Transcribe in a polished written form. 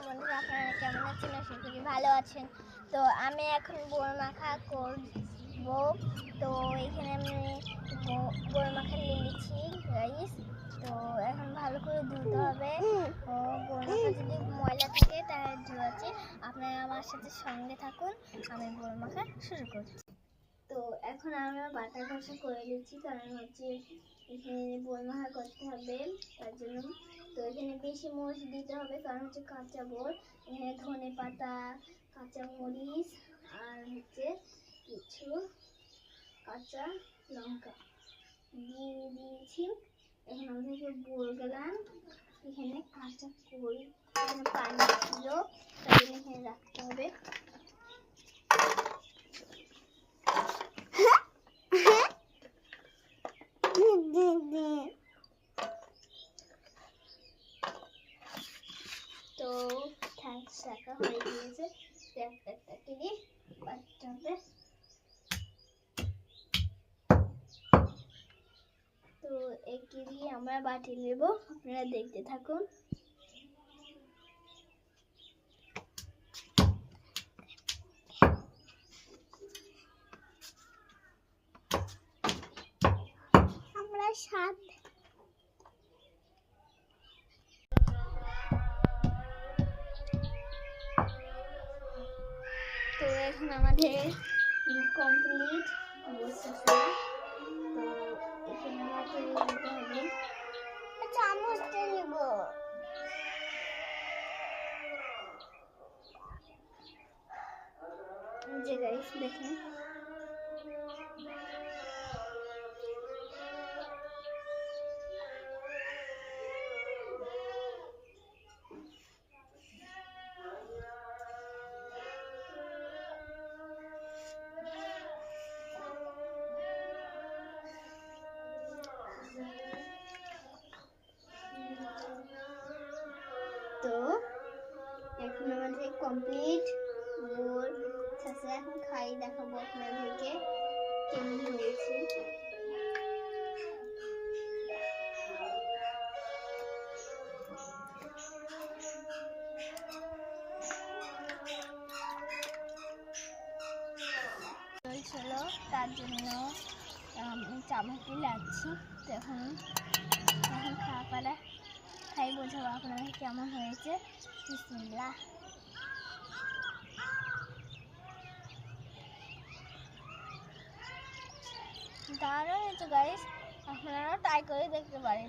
বন্ধুরা, আপনারা কেমন আছেন? আশা করি ভালো আছেন। তো আমি এখন বোর মাখা করব। তো এখানে আমি বোর মাখা নিয়ে নিচ্ছি গাইস। তো এখন ভালো করে ধুতে হবে। বোর মাখা যদি ময়লা থাকে তাহলে ধোয়াচ্ছি। আপনারা আমার সাথে সঙ্গে থাকুন, আমি বোর মাখা শুরু করছি। তো এখন আমি বাটা ঘষা করে নিচ্ছি, কারণ হচ্ছে এখানে বোর মাখা করতে হবে তার জন্য। তো এখানে বেশি মরিচ দিতে হবে, কারণ হচ্ছে কাঁচা বোর। এখানে ধনে পাতা, কাঁচা মরিচ আর হচ্ছে কিছু কাঁচা লঙ্কা দিয়ে দিয়েছি। এখন আমাদেরকে বোর গেলাম, এখানে কাঁচা কই, এখানে পানি ছিল তাই জন্য এখানে রাখতে হবে। তো শাখা হয়ে গিয়েছে, একটা দিয়ে বাটতে হবে। তো একে দিয়ে আমরা বাটি নেব, আপনারা দেখতে থাকুন। আমরা সাত তো এখন আমাদের কমপ্লিট বসে। তো এখানে আমাকে নিতে হবে, চামচটা নিব। যে গাইস দেখেন, তো এখন আমাদের কমপ্লিট বোর ছাঁচা। এখন খাই দেখাবো আপনাদেরকে কেমন হয়েছে। চলছিল তার জন্য চামচটি লাগছি। তো এখন খাওয়া পালা খাই, বোঝাবো আপনাদের কেমন হয়েছে। বিসমিল্লাহ। দারুণ হয়েছে গাইস, আপনারা ট্রাই করে দেখতে পারেন।